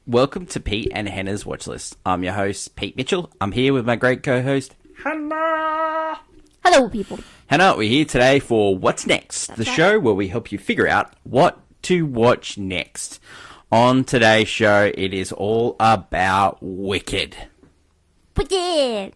Welcome to Pete and Hannah's Watchlist. I'm your host, Pete Mitchell. I'm here with my great co-host, Hannah. Hello, people. Hannah, we're here today for What's Next, the show where we help you figure out what to watch next. On today's show, it is all about Wicked. Wicked!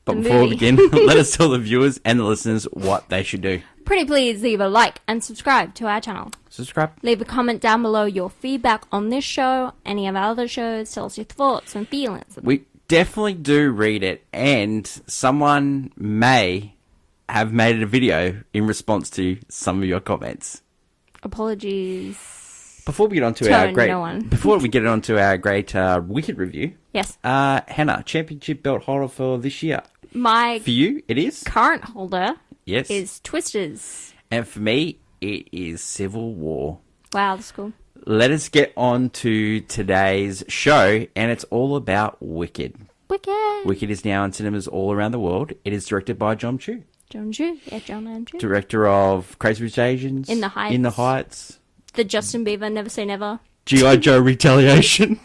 But before we begin, let us tell the viewers and the listeners what they should do. Pretty please leave a like and subscribe to our channel. Subscribe. Leave a comment down below your feedback on this show, any of our other shows. Tell us your thoughts and feelings. We definitely do read it, and someone may have made a video in response to some of your comments. Apologies. Before we get on to our great, before we get on to our great Wicked review, yes, Hannah, championship belt holder for this year. My for you, it is current holder. Yes, is Twisters, and for me, it is Civil War. Wow, that's cool. Let us get on to today's show, and it's all about Wicked. Wicked. Wicked is now in cinemas all around the world. It is directed by Jon Chu. Jon Chu, yeah, Jon Chu. Director of Crazy Rich Asians, In the Heights. In the Heights, the Justin Bieber Never Say Never, G.I. Joe Retaliation.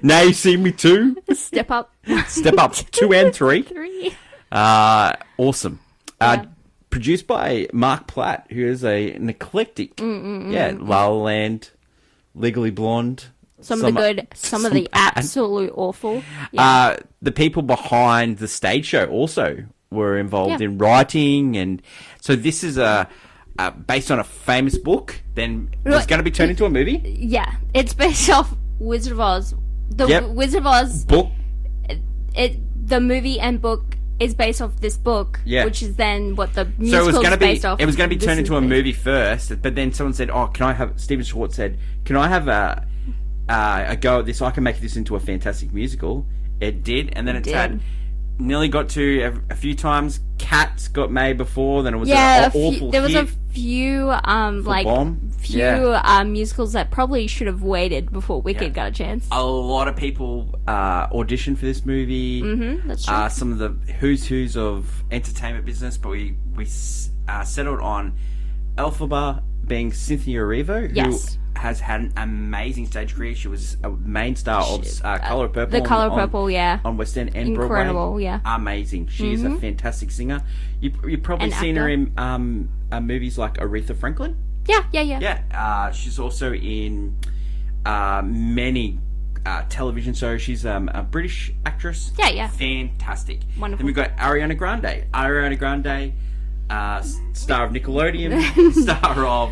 Now You See Me Too. Step Up. Step Up 2 and 3. 3. Awesome. Yeah. Produced by Mark Platt, who is an eclectic. La La Land, Legally Blonde. Some of the good, some of the absolute awful. Yeah. The people behind the stage show also were involved in writing, and so this is based on a famous book. Then it's going to be turned into a movie. Yeah, it's based off Wizard of Oz. The Wizard of Oz book. The movie and book is based off this book, which is then what the musical is based off. It was going to be turned into a movie first, but then someone said, "Oh, can I have?" Stephen Schwartz said, "Can I have a go at this? I can make this into a fantastic musical." It did, and then nearly got to a few times. Cats got made before, then it was an awful hit. There was a few musicals that probably should have waited before Wicked got a chance. A lot of people auditioned for this movie. Mm-hmm, that's true. Some of the who's of entertainment business, but we settled on Elphaba being Cynthia Erivo, who has had an amazing stage career. She was a main star of Colour Purple. The Colour Purple, on West End and incredible, Broadway. Amazing. She is a fantastic singer. You've probably seen her in movies like Aretha Franklin. Yeah. She's also in many television shows. She's a British actress. Yeah. Fantastic. Wonderful. Then we've got Ariana Grande. Star of Nickelodeon, star of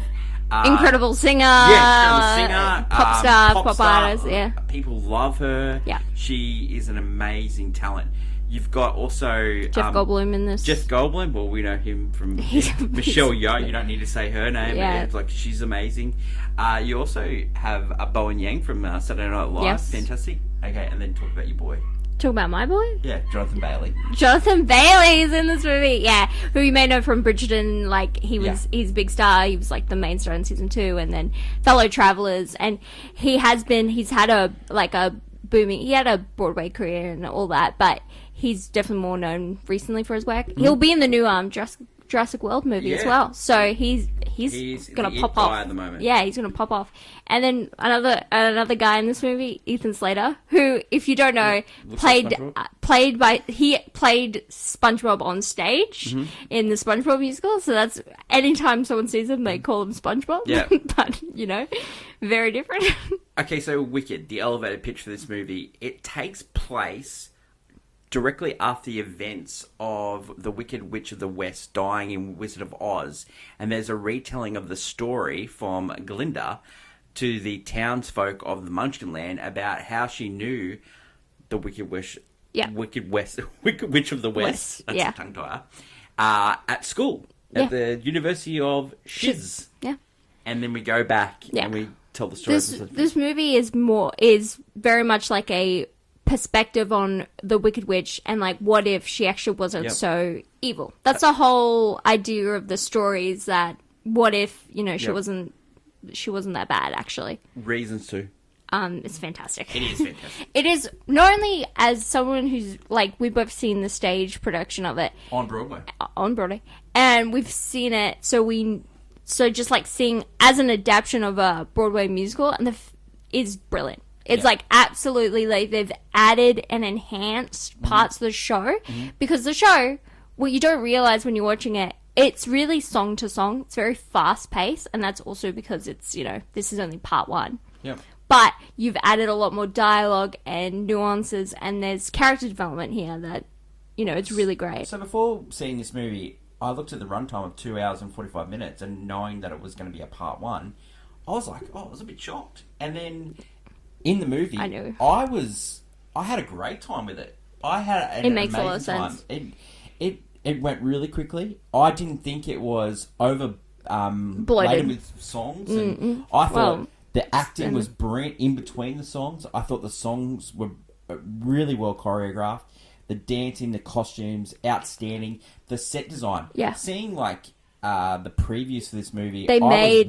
incredible singer, pop star, pop artist. Yeah, people love her. Yeah, she is an amazing talent. You've got also Jeff Goldblum in this. Jeff Goldblum, well, we know him from Michelle Yeoh. You don't need to say her name. Yeah. It's like she's amazing. You also have Bowen Yang from Saturday Night Live. Yes. Fantastic. Okay, and then talk about your boy. Talk about my boy? Yeah, Jonathan Bailey. Jonathan Bailey is in this movie, who you may know from Bridgerton. Like, he's a big star. He was like the main star in season 2, and then Fellow Travelers. And he's had a Broadway career and all that, but he's definitely more known recently for his work. He'll be in the new Jurassic World movie as well. So he's gonna pop off at the moment. Yeah, he's gonna pop off. And then another guy in this movie, Ethan Slater, who, if you don't know, played SpongeBob on stage in the SpongeBob musical. So that's, anytime someone sees him, they call him SpongeBob. Yeah, but very different. Okay, so Wicked, the elevator pitch for this movie, it takes place directly after the events of the Wicked Witch of the West dying in Wizard of Oz, and there's a retelling of the story from Glinda to the townsfolk of the Munchkin Land about how she knew the Wicked Witch of the West. That's a tongue tie. At school, at the University of Shiz. Yeah, and then we go back and we tell the story. This movie is very much like a perspective on the Wicked Witch, and like, what if she actually wasn't so evil? That's the whole idea of the story, is that what if she wasn't that bad actually. Reasons to. It's fantastic. It is fantastic. It is, not only as someone who's like, we've both seen the stage production of it on Broadway, and we've seen it, so just like seeing as an adaptation of a Broadway musical, and is brilliant. It's Yeah. like absolutely like they've added and enhanced parts of the show because the show, what you don't realize when you're watching it, it's really song to song. It's very fast paced, and that's also because it's, you know, this is only part one. Yeah. But you've added a lot more dialogue and nuances, and there's character development here that, you know, it's really great. So before seeing this movie, I looked at the runtime of 2 hours and 45 minutes, and knowing that it was going to be a part one, I was like, I was a bit shocked. And then in the movie, I know. I had a great time with it. I had an It makes a lot of amazing time. sense. It went really quickly. I didn't think it was over Bloated. laden with songs, and I thought Well, the acting was brilliant in between the songs. I thought the songs were really well choreographed. The dancing, the costumes, outstanding. The set design. Yeah. Seeing like the previews for this movie, They I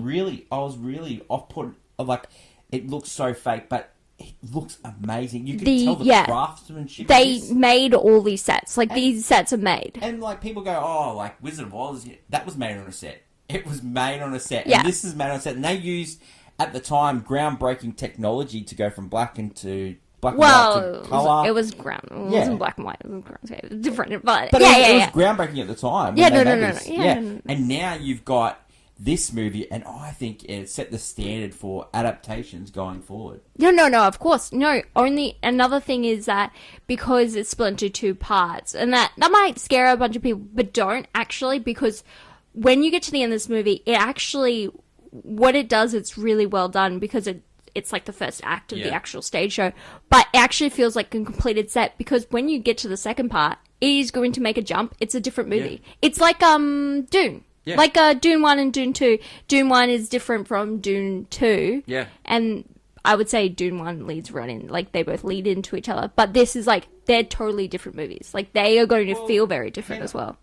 was really off put. Like, it looks so fake, but it looks amazing. You can tell the craftsmanship. They of this. made all these sets. Like, these sets are made. And like people go, oh, like Wizard of Oz, that was made on a set. It was made on a set. Yeah. And this is made on a set. And they used, at the time, groundbreaking technology to go from black and white to colour. It was ground. It Yeah. wasn't black and white. It was ground. Okay, it was different, but But yeah, it yeah. was groundbreaking at the time. Yeah, when they no. made this. Yeah, no. And now you've got this movie, and I think it set the standard for adaptations going forward. No, of course. No, only another thing is that because it's split into two parts, and that might scare a bunch of people, but don't actually, because when you get to the end of this movie, it actually, what it does, it's really well done because it's like the first act of the actual stage show, but it actually feels like a completed set because when you get to the second part, it is going to make a jump. It's a different movie. Yeah. It's like Dune. Yeah. Like Dune 1 and Dune 2. Dune 1 is different from Dune 2. Yeah. And I would say Dune 1 leads right in. Like, they both lead into each other. But this is like, they're totally different movies. Like, they are going to feel very different as well.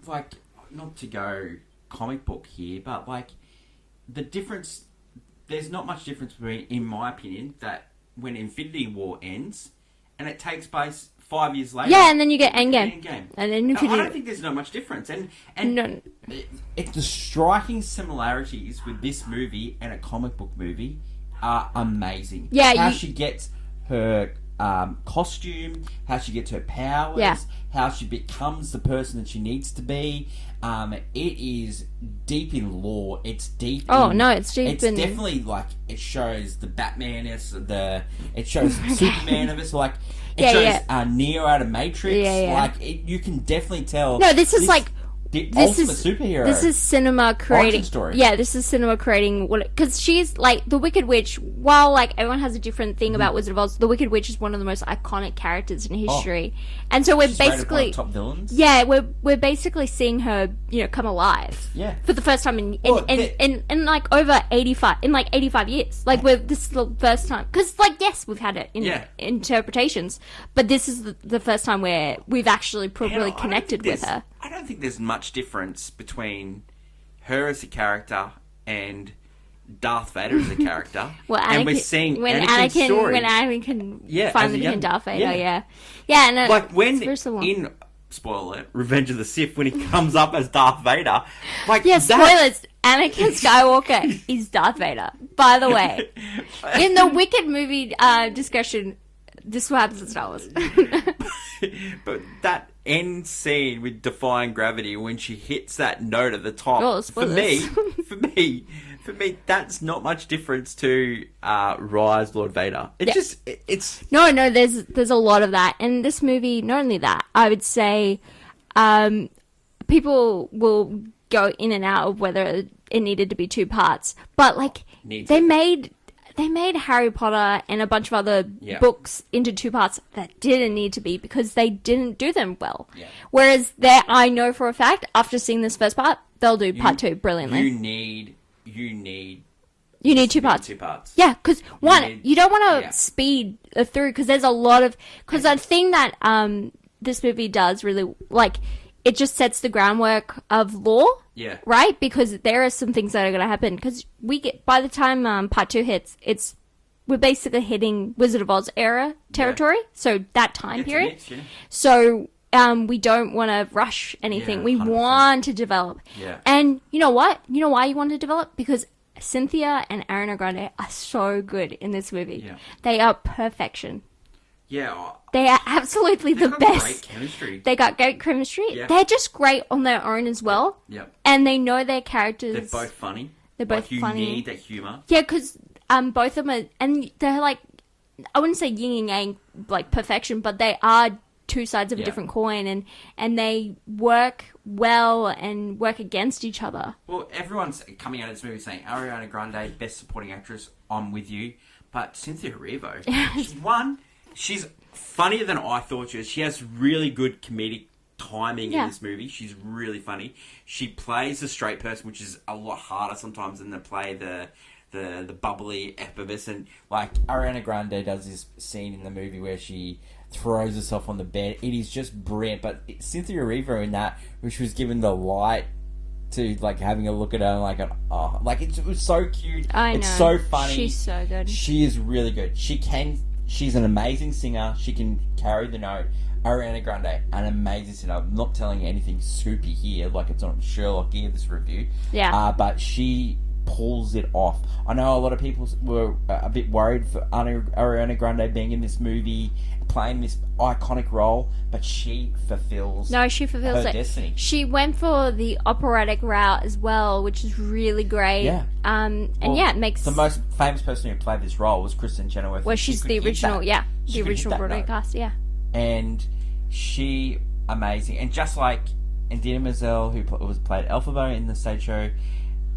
Like, not to go comic book here, but like, the difference, there's not much difference between, in my opinion, that when Infinity War ends, and it takes place 5 years later. Yeah, and then you get Endgame. I And then don't think there's not much difference. And No. it's the striking similarities with this movie and a comic book movie are amazing. Yeah, how she gets her costume, how she gets her powers, Yeah. how she becomes the person that she needs to be. It is deep in lore. It's deep. It's deep It's in. definitely like it shows the Batman-ness, it shows Superman of us, like it shows Neo out of Matrix. Yeah. Like you can definitely tell. No, this is like the this ultimate is superhero. This is cinema creating. Origin story. Yeah, this is cinema creating what, because she's like the Wicked Witch. While like everyone has a different thing about Wizard of Oz, the Wicked Witch is one of the most iconic characters in history, and so we're She's rated one of basically the top villains. yeah, we're basically seeing her, you know, come alive. Yeah. For the first time in Well, in like over 85 years. Like this is the first time, because like yes, we've had it in interpretations, but this is the first time where we've actually properly connected with her. I don't think there's much difference between her as a character and Darth Vader as a character. Well, and we're seeing when Anakin's story. when Anakin Yeah, finally as a young- became Darth Vader, yeah. yeah, and Like when it's very similar. in spoiler alert, Revenge of the Sith, when he comes up as Darth Vader, like yeah, that- spoilers. Anakin Skywalker is Darth Vader. By the way, in the Wicked movie discussion, this is what happens in Star Wars. But that end scene with Defying Gravity, when she hits that note at the top, Oh, for me, spoilers. for me, that's not much difference to Rise Lord Vader. It's No, there's a lot of that. And this movie, not only that, I would say people will go in and out of whether it needed to be two parts. But like they made Harry Potter and a bunch of other books into two parts that didn't need to be, because they didn't do them well. Yeah. Whereas I know for a fact, after seeing this first part, they'll do part two brilliantly. You need two parts. Two parts. Yeah, because one, you don't want to yeah. speed through, because there's a lot of, because the thing that this movie does really, like, it just sets the groundwork of lore. Yeah. Right? Because there are some things that are going to happen. Because by the time part two hits, we're basically hitting Wizard of Oz era territory. Yeah. So that time period. Next, yeah. So we don't want to rush anything. Yeah, we 100%. want to develop. Yeah. And you know what? You know why you want to develop? Because Cynthia and Ariana Grande are so good in this movie. Yeah. They are perfection. Yeah. They are absolutely the They've got best. great chemistry. They got great chemistry. Yeah. They're just great on their own as well. Yep. And they know their characters. They're both funny. They're both you funny. need that humour. Yeah, because both of them are, and they're like, I wouldn't say yin and yang, like perfection, but they are two sides of a different coin, and they work well and work against each other. Well, everyone's coming out of this movie saying Ariana Grande, best supporting actress. I'm with you, but Cynthia Erivo, she's funnier than I thought she was. She has really good comedic timing in this movie. She's really funny. She plays a straight person, which is a lot harder sometimes than to play the bubbly effervescent. Like Ariana Grande does this scene in the movie where she throws herself on the bed. It is just brilliant. But Cynthia Erivo in that, which was given the light to like having a look at her and like it was so cute. I know. It's so funny. She's so good. She is really good. She's an amazing singer. She can carry the note. Ariana Grande, an amazing singer. I'm not telling you anything soupy here, like it's not Sherlock here, this review. Yeah. But she pulls it off. I know a lot of people were a bit worried for Ariana Grande being in this movie, playing this iconic role, but she fulfills her destiny. She went for the operatic route as well, which is really great. Yeah. It makes... The most famous person who played this role was Kristen Chenoweth. Well, she's the original, the original Broadway cast, yeah. And she, amazing. And just like Indira Menzel, who played Elphaba in the stage show,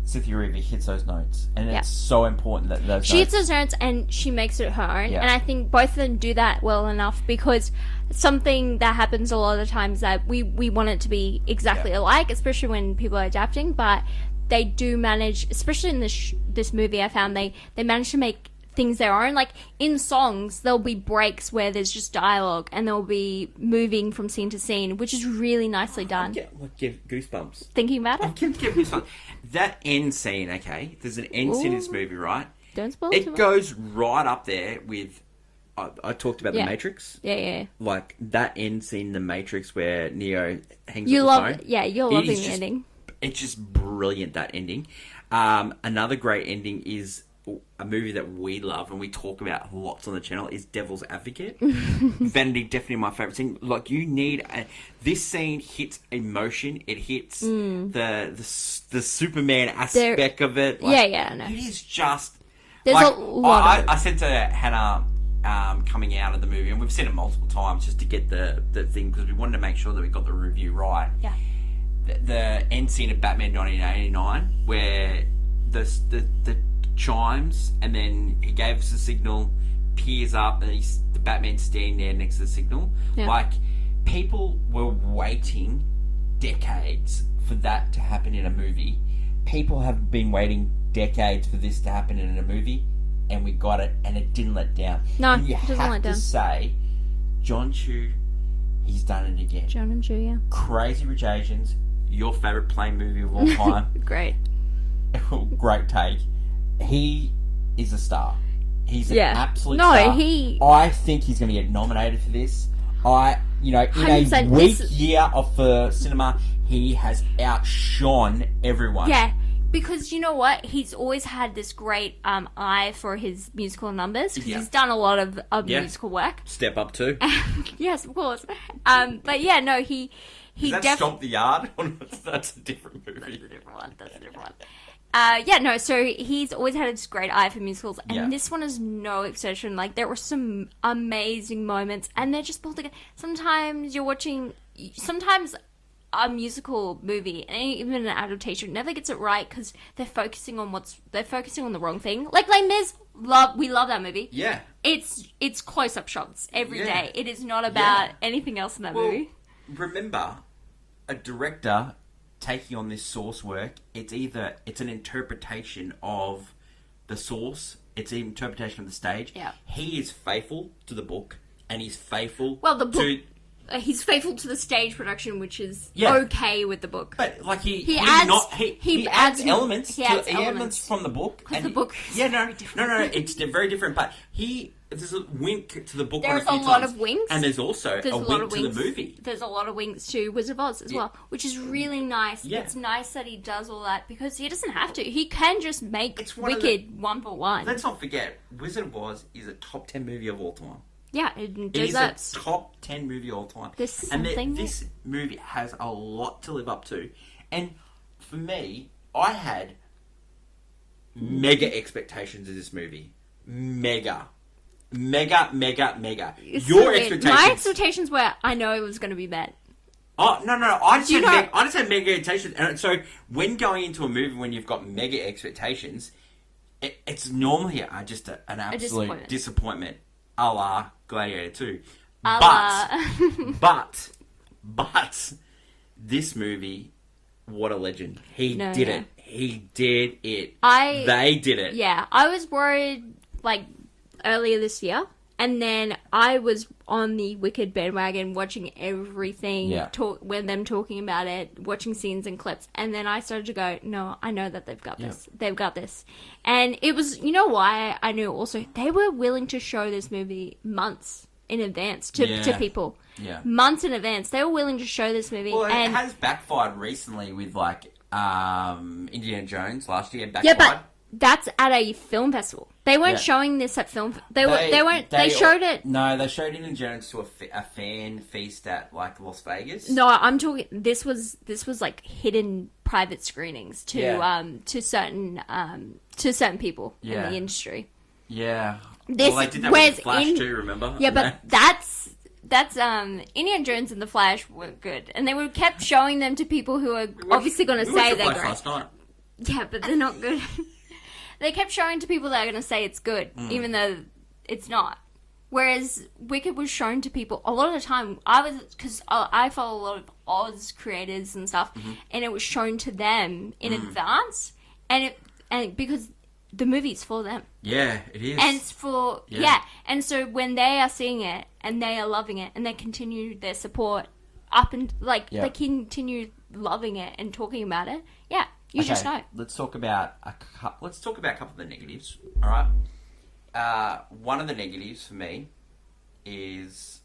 Cynthia Erivo hits those notes. And it's so important that those She hits those notes and she makes it her own. Yeah. And I think both of them do that well enough, because something that happens a lot of the times that we want it to be exactly alike, especially when people are adapting, but they do manage, especially in this movie, I found they manage to make things their own. Like in songs, there'll be breaks where there's just dialogue and they'll be moving from scene to scene, which is really nicely done. Get goosebumps. Thinking about it? I get goosebumps. That end scene, okay? There's an end scene in this movie, right? Don't spoil it. It goes right up there with... I talked about The Matrix. Yeah. Like that end scene in The Matrix where Neo hangs You up love, the phone. yeah, you're loving the ending. It's just brilliant, that ending. Another great ending is a movie that we love and we talk about lots on the channel is Devil's Advocate. Vanity, definitely my favourite scene. Like you need this scene hits emotion. It hits the Superman aspect of it. Like, I know. It is just. There's like, a lot. I said to Hannah coming out of the movie, and we've seen it multiple times just to get the thing because we wanted to make sure that we got the review right. Yeah. The end scene of Batman 1989 where the chimes and then he gave us a signal, peers up, and the Batman's standing there next to the signal. Yeah. Like people were waiting decades for that to happen in a movie. People have been waiting decades for this to happen in a movie, and we got it, and it didn't let down. No, and you it doesn't have let to down. say, John Chu, he's done it again. John and Chu, yeah. Crazy Rich Asians, your favourite plane movie of all time. Great. Great take. He is a star. He's an absolute No, star. he- I think he's going to get nominated for this. In a 100%, weak this- year for cinema, he has outshone everyone. Yeah, because you know what? He's always had this great eye for his musical numbers. 'Cause Yeah. he's done a lot of musical work. Step Up too. Yes, of course. But yeah, no, he Is that definitely... Stomp the Yard? That's a different movie. That's a different one. So he's always had this great eye for musicals, and this one is no exception. Like, there were some amazing moments, and they're just pulled together. Sometimes a musical movie, and even an adaptation, never gets it right because they're focusing on the wrong thing. Like Les Mis, we love that movie. Yeah. It's close-up shots every Yeah. day. It is not about anything else in that movie. Remember, a director taking on this source work, it's an interpretation of the source, it's an interpretation of the stage. Yeah. He is faithful to the book, and he's faithful Well, the book... to he's faithful to the stage production, which is Yeah. okay with the book. But like he adds- not he he adds- adds elements he to adds elements elements. from the book, The book is yeah, no, very different. no, it's very different. But there's a wink to the book. There's on a few lot times, of winks. and there's also There's a a lot wink of to winks. the movie. There's a lot of winks to Wizard of Oz as Yeah. well, which is really nice. Yeah. It's nice that he does all that because he doesn't have to. He can just make It's one of Wicked one for one. Let's not forget, Wizard of Oz is a top 10 movie of all time. Yeah, it It is deserves. a top 10 movie of all time. There's and something this movie has a lot to live up to. And for me, I had mega expectations of this movie. Mega. Your It's so weird. expectations. My expectations were I know it was going to be bad. Oh, no. I just, Do you had know- I just had mega expectations. And so when going into a movie when you've got mega expectations, it's normally just an absolute disappointment. A la Gladiator 2. But this movie, what a legend. He did it. He did it. They did it. Yeah, I was worried like earlier this year, and then I was on the Wicked bandwagon watching everything, with them talking about it, watching scenes and clips, and then I started to go, no, I know that they've got this. They've got this. And it was, you know why I knew also? They were willing to show this movie months in advance to people. Yeah. Months in advance. They were willing to show this movie. Well, and it has backfired recently with like Indiana Jones last year. Backfired. yeah, but that's at a film festival. They weren't showing this at film. They weren't. They showed it. No, they showed Indiana Jones to a fan feast at like Las Vegas. No, I'm talking. This was like hidden private screenings to certain people in the industry. Yeah. This well, they did that whereas with Flash in- too. Remember? Yeah, but that's Indiana Jones and the Flash were good, and they were kept showing them to people who are obviously going to say watched the they're Flash great. last night. Yeah, but they're not good. They kept showing to people that are going to say it's good, even though it's not. Whereas Wicked was shown to people a lot of the time. Because I follow a lot of Oz creators and stuff, and it was shown to them in advance, and because the movie's for them. Yeah, it is. And it's for and so when they are seeing it and they are loving it and they continue their support up and they continue loving it and talking about it, you just know. Let's talk about a couple of the negatives. All right. One of the negatives for me is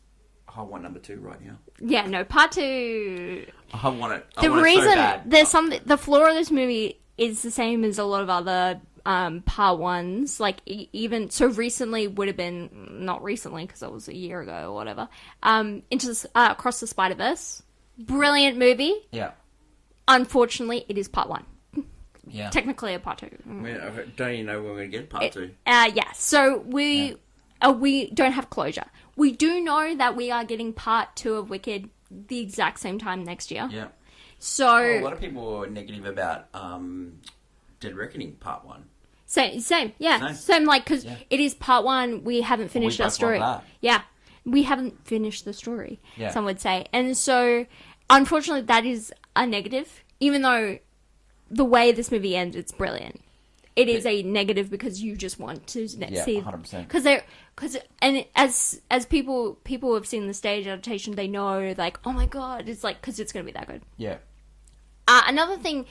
I want number 2 right now. Yeah, no, part 2. I want it. The want reason it so bad. there's the flaw of this movie is the same as a lot of other part 1s. Like even so recently would have been not recently because it was a year ago or whatever. Across the Spider-Verse, brilliant movie. Yeah. Unfortunately, it is part 1. Yeah. Technically a part 2. I don't even know when we're going to get part 2. Yeah. So we don't have closure. We do know that we are getting part 2 of Wicked the exact same time next year. Yeah. So a lot of people were negative about Dead Reckoning Part 1. Same. Like because it is part 1. We haven't finished our story. Yeah, we haven't finished the story. Yeah. Some would say, and so unfortunately, that is a negative. Even though the way this movie ends, it's brilliant. It is a negative because you just want to see 100%. Because as people who have seen the stage adaptation, they know like, oh my god, it's like because it's gonna be that good. Yeah. Another thing,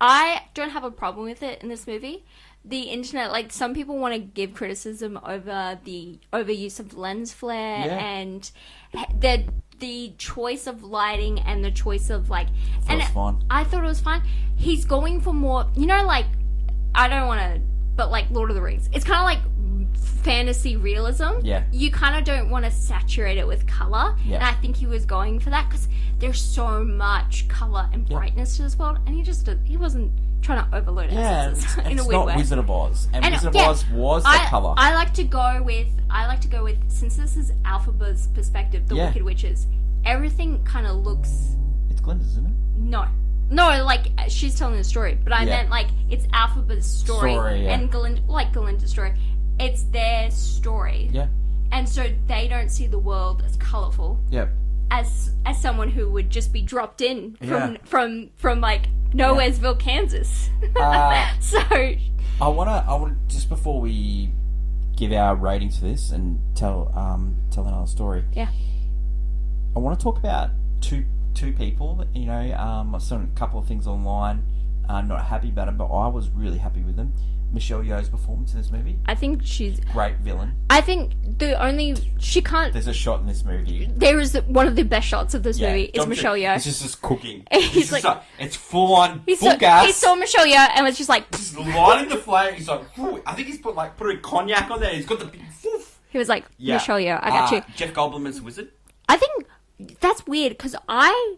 I don't have a problem with it in this movie. The internet, like some people want to give criticism over the overuse of lens flare and the choice of lighting and the choice of like. I thought it was fine. He's going for more, like I don't want to, but like Lord of the Rings. It's kind of like fantasy realism. Yeah. You kind of don't want to saturate it with color. Yeah. And I think he was going for that because there's so much color and brightness to this world, and he wasn't trying to overload it. Yeah, in a it's weird not way. Wizard of Oz, and Wizard of Oz was the color. I like to go with since this is Alphaba's perspective, the Wicked Witches. Everything kind of looks. It's Glinda's, isn't it? No, like she's telling the story, but I meant like it's Alphaba's story, and Galinda's story. It's their story. Yeah. And so they don't see the world as colourful. Yep. As someone who would just be dropped in from like Nowheresville, Kansas. So I want just before we give our ratings for this and tell another story. Yeah. I want to talk about two people. You know, I saw a couple of things online. Not happy about them, but I was really happy with them. Michelle Yeoh's performance in this movie. I think she's Great villain. I think she can't. There's a shot in this movie. There is one of the best shots of this movie. Is John Michelle Yeoh. It's just cooking. He's It's like- it's full on, He full saw, gas. he saw Michelle Yeoh and was just like, Just lighting the flame. He's like, "Whew." I think he's put a cognac on there. He's got the big. Woof. he was like, Yeah. Michelle Yeoh, I got you. Jeff Goldblum as Wizard. I think that's weird because I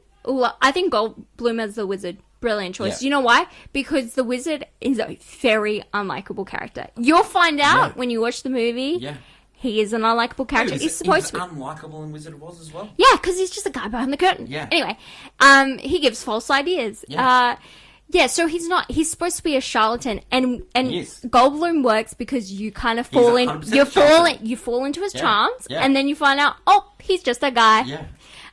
think Goldblum as the Wizard, brilliant choice. Yeah. You know why? Because the Wizard is a very unlikable character. You'll find out when you watch the movie. Yeah. He is an unlikable character. He's supposed to be. unlikable in Wizard of Oz as well. Yeah, because he's just a guy behind the curtain. Yeah. Anyway, he gives false ideas. Yeah. So he's not. He's supposed to be a charlatan, and Yes. Goldblum works because you kind of fall in. 100% charlatan. You fall into his Yeah. charms, Yeah. and then you find out, oh, he's just a guy. Yeah.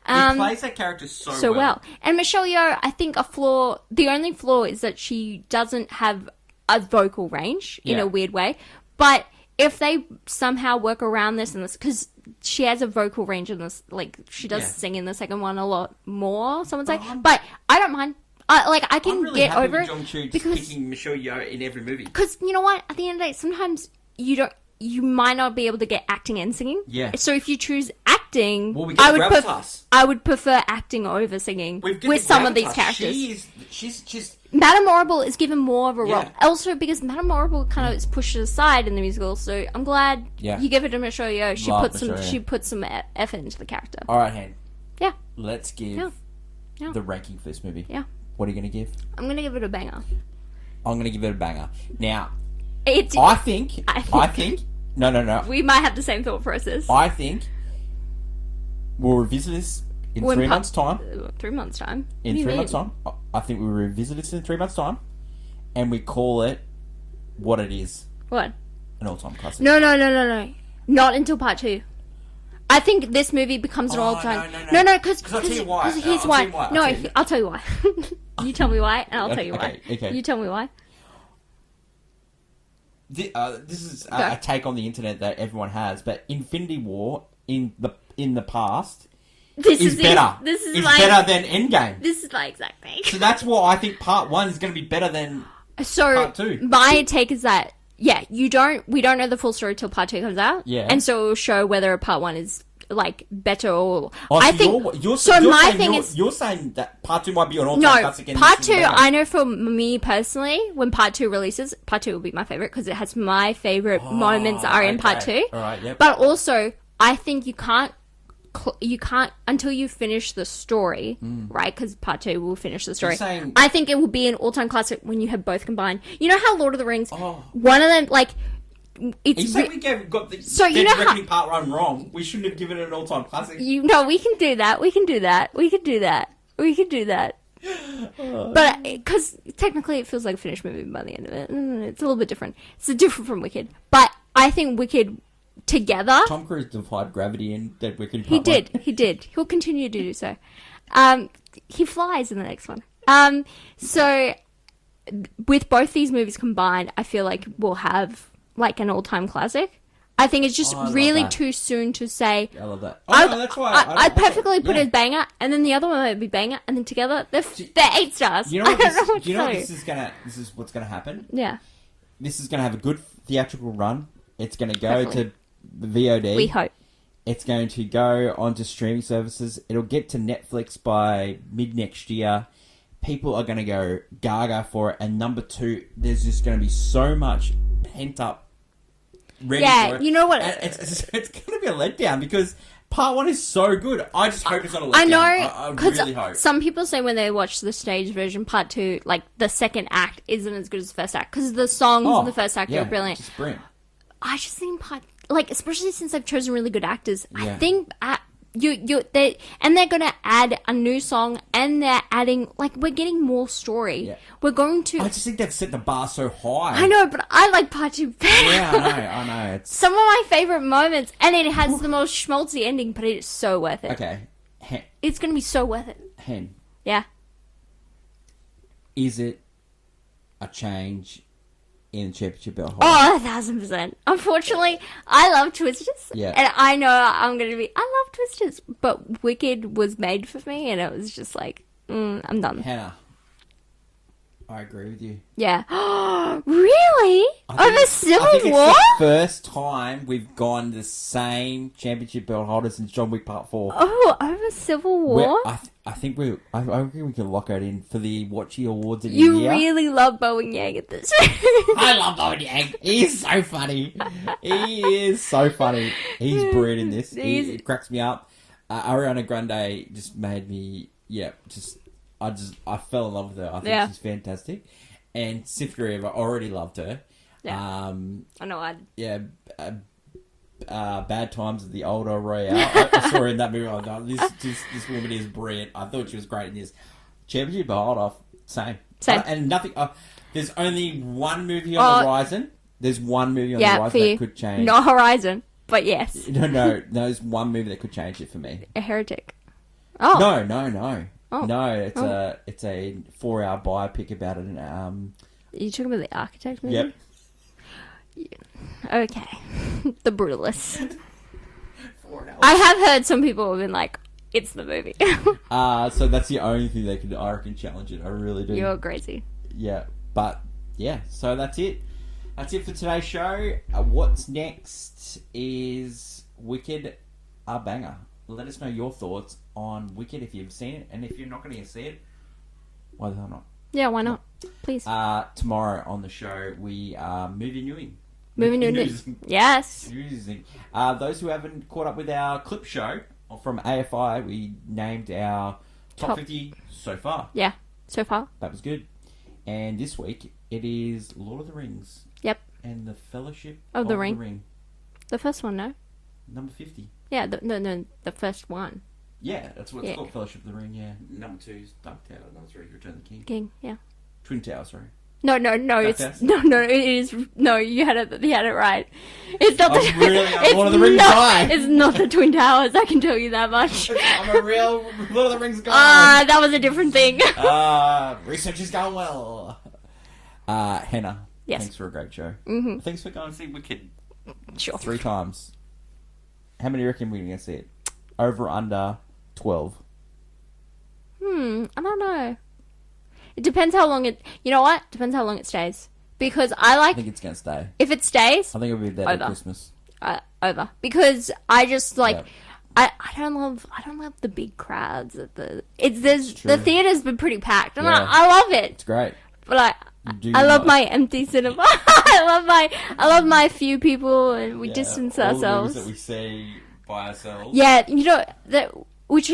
Um, He plays that character so So well. And Michelle Yeoh, I think the only flaw is that she doesn't have a vocal range in Yeah. a weird way. But if they somehow work around this, because she has a vocal range in this, like she does Yeah. sing in the second one a lot more, some would say. But I don't mind. I can I'm really get happy over with it John Chu just because picking Michelle Yeoh in every movie. because you know what? At the end of the day, sometimes you might not be able to get acting and singing. Yeah. So if you choose acting, Well, we get Gravitas. I would prefer acting over singing We've with given some of these Gravitas. characters. She's just Madame Morrible is given more of a role. Yeah. Also, because Madame Morrible kind of is pushed aside in the musical, so I'm glad Yeah. you give it to Michelle Yeoh. Love Michelle Yeoh. She put some effort into the character. All right, Han. Yeah, Let's give Yeah. Yeah. the ranking for this movie. yeah. What are you going to give? I'm gonna give it a banger. I'm going to give it a banger. Now, It's I think. No. we might have the same thought process. I think we'll revisit this in When 3 pa- months' time. 3 months time. In What do you 3 mean? months' time. I think we'll revisit this in 3 months' time. And we call it what it is. What? An all-time classic. No. Not until part 2. I think this movie becomes an Oh, all-time. no. Because 'Cause I'll tell you why. here's I'll why. tell you why. No, I'll tell you. I'll tell you why. You tell me why, and I'll tell you why. Okay. You tell me why. This is Go. a take on the internet that everyone has, but Infinity War in the past This is better. This is it's my better than Endgame. This is my exact thing. So that's why I think part 1 is going to be better than. So Part 2. my take is that we don't know the full story till part 2 comes out. Yeah. And so it will show whether part 1 is like better or Oh, I so think you're so you're my saying thing you're, is you're saying that part 2 might be an all-time no, classic. and part this 2 is better. I know for me personally when part 2 releases, part 2 will be my favorite because it has my favorite moments are in part 2. All right, yep. But also I think you can't until you finish the story, right? Because part 2 will finish the story. saying- I think it will be an all-time classic when you have both combined. You know how Lord of the Rings, Oh. one of them, like, it's You say we got the So you Dead know how- Reckoning part 1 wrong. We shouldn't have given it an all-time classic. we can do that. But because technically it feels like a finished movie by the end of it. It's a little bit different. It's different from Wicked. But I think Wicked together. Tom Cruise defied gravity in Dead Wicked He part 1. did. He did. He'll continue to do so. He flies in the next one. So with both these movies combined, I feel like we'll have like an all-time classic. I think it's just I love really that. too soon to say. I love that. Oh, no, that's why. I'd perfectly put yeah. it as banger, and then the other one would be banger, and then together they're 8 stars. You know what I don't know what this, you know to what do. this is what's gonna happen? Yeah, This is gonna have a good theatrical run. It's gonna go Hopefully. to the VOD. we hope. It's going to go onto streaming services. It'll get to Netflix by mid next year. People are going to go gaga for it. And number 2, there's just going to be so much pent up ready Yeah, for it. you know what? And it's going to be a letdown because part 1 is so good. I just hope it's not a letdown. I know, I because really hope. some people say when they watch the stage version, part 2, like the second act isn't as good as the first act because the songs in the first act are brilliant. Just brilliant. I just think especially since they've chosen really good actors, I Yeah. think they're gonna add a new song and they're adding we're getting more story. Yeah. We're going to. I just think they've set the bar so high. I know, but I like part 2 better. Yeah, I know. It's Some of my favorite moments, and it has the most schmaltzy ending, but it's so worth it. okay. It's gonna be so worth it. Hen, Yeah. is it a change in Championship Belt Holder. Oh, 1,000%. Unfortunately, I love Twisters. Yeah. And I know I'm going to be... I love Twisters. But Wicked was made for me, and it was just like, I'm done. Hannah, I agree with you. Yeah. Really? Over Civil I think War? it's the first time we've gone the same Championship Belt Holder since John Wick Part 4. Oh, over Civil War? I think I reckon we can lock it in for the Watchy Awards in You India. really love Bowen Yang at this. I love Owen Yang. He's so funny. He is so funny. He's brilliant in this. He cracks me up. Ariana Grande just made me, I fell in love with her. I think she's fantastic. And Cynthia Erivo, I already loved her. Yeah. I know I... Yeah. Bad Times at the Old Royale. I saw her in that movie. I thought, this woman is brilliant. I thought she was great in this. Championship Belt Holder, same. And nothing. There's only one movie on the horizon. There's one movie on the horizon that could change. Not Horizon, but yes. No. There's one movie that could change it for me. A Heretic. Oh. No. Oh. No, it's a 4-hour biopic about it. Are you talking about the Architect movie? Yep. Okay. The Brutalist. I have heard some people have been like, it's the movie. So that's the only thing they could, I reckon, challenge it. I really do. You're crazy. Yeah, but yeah, so that's it. That's it for today's show. What's next is Wicked, a banger. Let us know your thoughts on Wicked if you've seen it, and if you're not going to see it, why the hell not? Yeah, why not? Please. Tomorrow on the show, we are movie newing. Movie news. Yes. Those who haven't caught up with our clip show from AFI, we named our top 50 so far. Yeah, so far. That was good. And this week, it is Lord of the Rings. Yep. And the Fellowship of the Ring. The first one, no? Number 50. Yeah, the first one. Yeah, that's what it's called, Fellowship of the Ring, yeah. Number 2 is Dark Tower, number 3 Return of the King. King, yeah. Twin Towers, sorry. No, it is, no, you had it right. It's not Lord of the Rings guy. It's not the Twin Towers, I can tell you that much. I'm a real Lord of the Rings guy. That was a different thing. Research is going well. Hannah, yes. Thanks for a great show. Mm-hmm. Thanks for going to see Wicked. Sure. 3 times. How many reckon we're going to see it? Over, under 12? I don't know. It depends how long it... You know what? Depends how long it stays. Because I think it's going to stay. If it stays... I think it'll be there at Christmas. Over. Because I just, like... Yeah. I don't love the big crowds at the... The theater's been pretty packed. And I love it. It's great. But I love my empty cinema. I love my few people, and we distance ourselves. All the movies that we see by ourselves. Yeah, you know, which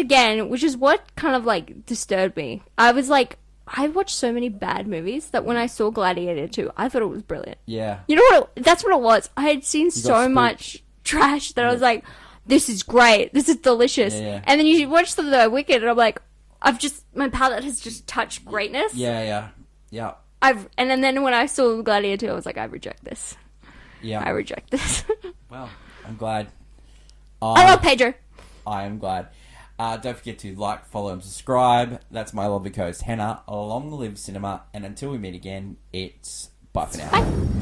is what kind of, like, disturbed me. I was like... I watched so many bad movies that when I saw Gladiator 2, I thought it was brilliant. Yeah. You know what? That's what it was. I had seen so much trash that I was like, this is great. This is delicious. Yeah. And then you watch the Wicked, and I'm like, my palate has just touched greatness. Yeah. And then when I saw Gladiator 2, I was like, I reject this. Yeah. I reject this. Well, I'm glad. I love Pedro. I am glad. Don't forget to like, follow, and subscribe. That's my lovely co-host, Hannah. Long live cinema. And until we meet again, it's bye for now. Bye.